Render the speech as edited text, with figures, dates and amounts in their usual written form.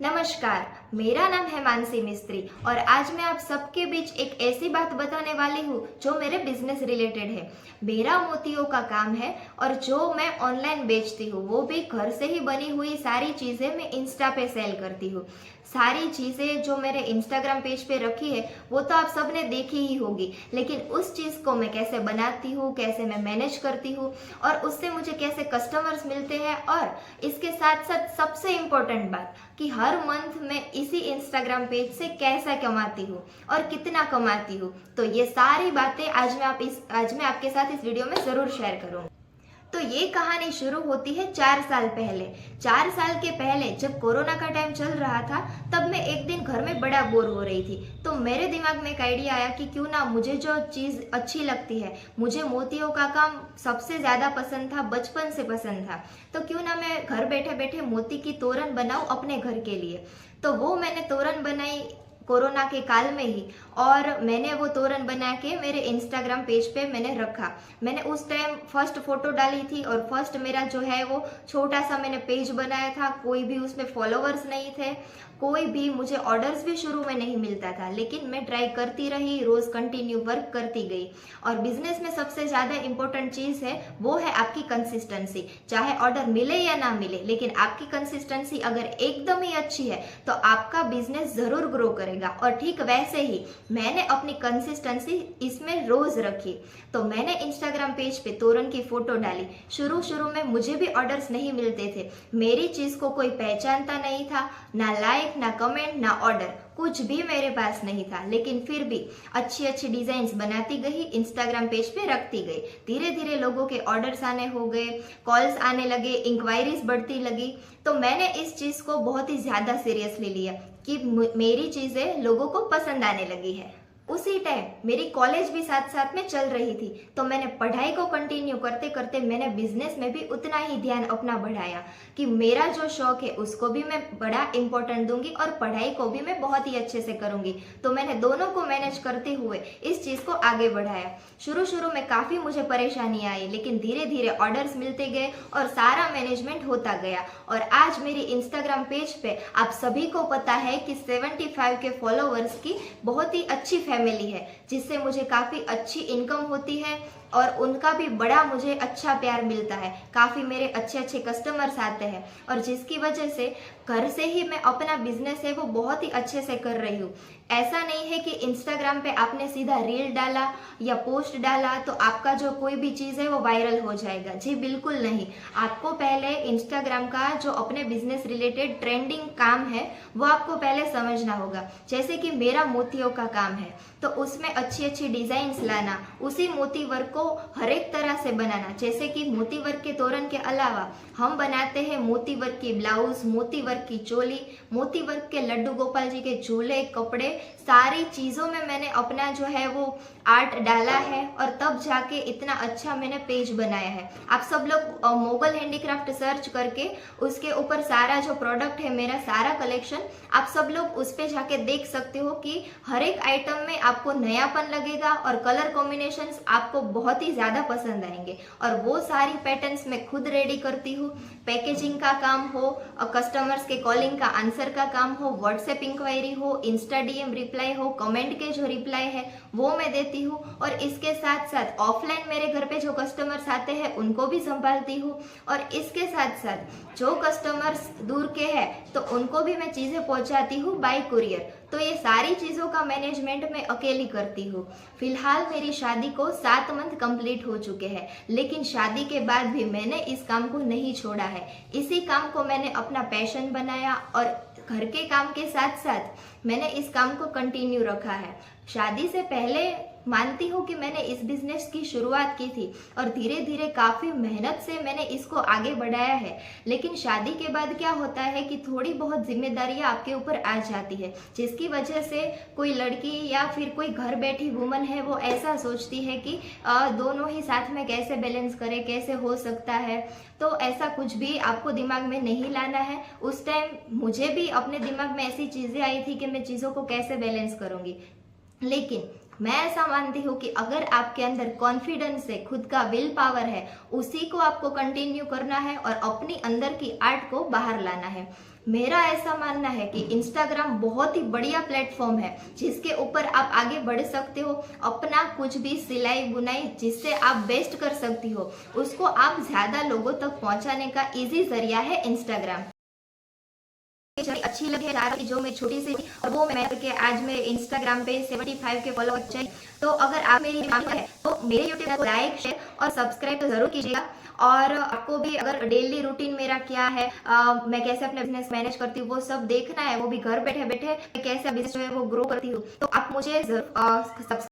नमस्कार, मेरा नाम है मानसी मिस्त्री और आज मैं आप सबके बीच एक ऐसी बात बताने वाली हूँ जो मेरे बिजनेस रिलेटेड है। मेरा मोतियों का काम है और जो मैं ऑनलाइन बेचती हूँ वो भी घर से ही बनी हुई सारी चीज़ें मैं इंस्टा पे सेल करती हूँ। सारी चीज़ें जो मेरे इंस्टाग्राम पेज पे रखी है वो तो आप सबने देखी ही होगी, लेकिन उस चीज़ को मैं कैसे बनाती हूँ, कैसे मैं मैनेज करती हूँ और उससे मुझे कैसे कस्टमर्स मिलते हैं, और इसके साथ साथ सबसे इम्पोर्टेंट बात कि हर मंथ मैं इसी इंस्टाग्राम पेज से कैसा कमाती हूँ और कितना कमाती हूँ। तो ये सारी बातें आज मैं आपके साथ इस वीडियो में ज़रूर शेयर करूँगी। तो ये कहानी शुरू होती है 4 साल पहले। 4 साल के पहले जब कोरोना का टाइम चल रहा था, तब मैं एक दिन घर में बड़ा बोर हो रही थी। तो मेरे दिमाग में एक आइडिया आया कि क्यों ना मुझे जो चीज़ अच्छी लगती है, मुझे मोतियों का काम सबसे ज़्यादा पसंद था, बचपन से पसंद था, तो क्यों ना मैं घर बैठे बैठे मोती की तोरण बनाऊँ अपने घर के लिए। तो वो मैंने तोरण बनाई कोरोना के काल में ही, और मैंने वो तोरण बना के मेरे इंस्टाग्राम पेज पे मैंने रखा। मैंने उस टाइम फर्स्ट फोटो डाली थी और फर्स्ट मेरा जो है वो छोटा सा मैंने पेज बनाया था। कोई भी उसमें फॉलोवर्स नहीं थे, कोई भी मुझे ऑर्डर्स भी शुरू में नहीं मिलता था, लेकिन मैं ट्राई करती रही, रोज कंटिन्यू वर्क करती गई। और बिजनेस में सबसे ज़्यादा इंपॉर्टेंट चीज़ है वो है आपकी कंसिस्टेंसी। चाहे ऑर्डर मिले या ना मिले, लेकिन आपकी कंसिस्टेंसी अगर एकदम ही अच्छी है तो आपका बिजनेस ज़रूर ग्रो करेगा। और ठीक वैसे ही मैंने अपनी कंसिस्टेंसी इसमें रोज रखी। तो मैंने इंस्टाग्राम पेज पे तोरण की फोटो डाली। शुरू में मुझे भी ऑर्डर्स नहीं मिलते थे, मेरी चीज को कोई पहचानता नहीं था, ना लाइक ना कमेंट ना ऑर्डर, कुछ भी मेरे पास नहीं था। लेकिन फिर भी अच्छी अच्छी डिजाइन्स बनाती गई, इंस्टाग्राम पेज पे रखती गई। धीरे धीरे लोगों के ऑर्डर्स आने हो गए, कॉल्स आने लगे, इंक्वायरीज बढ़ती लगी। तो मैंने इस चीज को बहुत ही ज्यादा सीरियसली लिया कि मेरी चीजें लोगों को पसंद आने लगी है। उसी टाइम मेरी कॉलेज भी साथ साथ में चल रही थी, तो मैंने पढ़ाई को कंटिन्यू करते करते मैंने बिजनेस में भी उतना ही ध्यान अपना बढ़ाया कि मेरा जो शौक है उसको भी मैं बड़ा इंपॉर्टेंट दूंगी और पढ़ाई को भी मैं बहुत ही अच्छे से करूंगी। तो मैंने दोनों को मैनेज करते हुए इस चीज़ को आगे बढ़ाया। शुरू में काफ़ी मुझे परेशानी आई, लेकिन धीरे धीरे ऑर्डर्स मिलते गए और सारा मैनेजमेंट होता गया। और आज मेरी इंस्टाग्राम पेज पे आप सभी को पता है कि 75 के फॉलोवर्स की बहुत ही अच्छी फैमिली है, जिससे मुझे काफ़ी अच्छी इनकम होती है और उनका भी बड़ा मुझे अच्छा प्यार मिलता है। काफ़ी मेरे अच्छे अच्छे कस्टमर्स आते हैं और जिसकी वजह से घर से ही मैं अपना बिजनेस है वो बहुत ही अच्छे से कर रही हूँ। ऐसा नहीं है कि इंस्टाग्राम पे आपने सीधा रील डाला या पोस्ट डाला तो आपका जो कोई भी चीज़ है वो वायरल हो जाएगा। जी बिल्कुल नहीं। आपको पहले इंस्टाग्राम का जो अपने बिजनेस रिलेटेड ट्रेंडिंग काम है वो आपको पहले समझना होगा। जैसे कि मेरा मोतियों का काम है, तो उसमें अच्छी अच्छी डिजाइन्स लाना, उसी मोती वर्क को हर एक तरह से बनाना। जैसे कि मोती वर्क के तोरण के अलावा हम बनाते हैं मोती वर्क की ब्लाउज, मोती वर्क की चोली, मोती वर्क के लड्डू गोपाल जी के झूले, कपड़े, सारी चीज़ों में मैंने अपना जो है वो आर्ट डाला है और तब जाके इतना अच्छा मैंने पेज बनाया है। आप सब लोग मोगल हैंडीक्राफ्ट सर्च करके उसके ऊपर सारा जो प्रोडक्ट है, मेरा सारा कलेक्शन, आप सब लोग उस पे जाके देख सकते हो कि हर एक आइटम में आपको नयापन लगेगा और कलर कॉम्बिनेशंस आपको बहुत ही ज़्यादा पसंद आएंगे। और वो सारी पैटर्न्स मैं खुद रेडी करती हूँ। पैकेजिंग का काम हो, कस्टमर्स के कॉलिंग का आंसर का काम हो, व्हाट्सएप इंक्वायरी हो, इंस्टा डीएम रिप्लाई हो, कमेंट के जो रिप्लाई है वो मैं देती हूँ। और इसके साथ साथ ऑफलाइन मेरे घर पे जो कस्टमर्स आते हैं उनको भी संभालती हूँ। और इसके साथ साथ जो कस्टमर्स दूर के हैं तो उनको भी मैं चीज़ें पहुँचाती हूँ बाय कुरियर। तो ये सारी चीज़ों का मैनेजमेंट मैं अकेली करती हूँ। फिलहाल मेरी शादी को 7 मंथ कंप्लीट हो चुके हैं, लेकिन शादी के बाद भी मैंने इस काम को नहीं छोड़ा है। इसी काम को मैंने अपना पैशन बनाया और घर के काम के साथ साथ मैंने इस काम को कंटिन्यू रखा है। शादी से पहले मानती हूँ कि मैंने इस बिजनेस की शुरुआत की थी और धीरे धीरे काफ़ी मेहनत से मैंने इसको आगे बढ़ाया है। लेकिन शादी के बाद क्या होता है कि थोड़ी बहुत जिम्मेदारियाँ आपके ऊपर आ जाती है, जिसकी वजह से कोई लड़की या फिर कोई घर बैठी वुमन है वो ऐसा सोचती है कि दोनों ही साथ में कैसे बैलेंस करें, कैसे हो सकता है। तो ऐसा कुछ भी आपको दिमाग में नहीं लाना है। उस टाइम मुझे भी अपने दिमाग में ऐसी चीज़ें आई थी कि मैं चीज़ों को कैसे बैलेंस करूँगी, लेकिन मैं ऐसा मानती हूँ कि अगर आपके अंदर कॉन्फिडेंस है, खुद का विल पावर है, उसी को आपको कंटिन्यू करना है और अपनी अंदर की आर्ट को बाहर लाना है। मेरा ऐसा मानना है कि इंस्टाग्राम बहुत ही बढ़िया प्लेटफॉर्म है जिसके ऊपर आप आगे बढ़ सकते हो। अपना कुछ भी सिलाई बुनाई जिससे आप बेस्ट कर सकती हो, उसको आप ज़्यादा लोगों तक पहुंचाने का इजी जरिया है इंस्टाग्राम। अच्छी लगे ताकि जो मैं छोटी सी और वो मैं करके आज मेरे इंस्टाग्राम पे 75 के फॉलोअर चाहिए। तो अगर आप मेरी है तो मेरे यूट्यूब को लाइक शेयर और सब्सक्राइब तो जरूर कीजिएगा। और आपको भी अगर डेली रूटीन मेरा क्या है, मैं कैसे अपने बिजनेस मैनेज करती हूँ, वो सब देखना है, वो भी घर बैठे बैठे कैसे बिजनेस जो है वो ग्रो करती हूँ, तो आप मुझे जरूर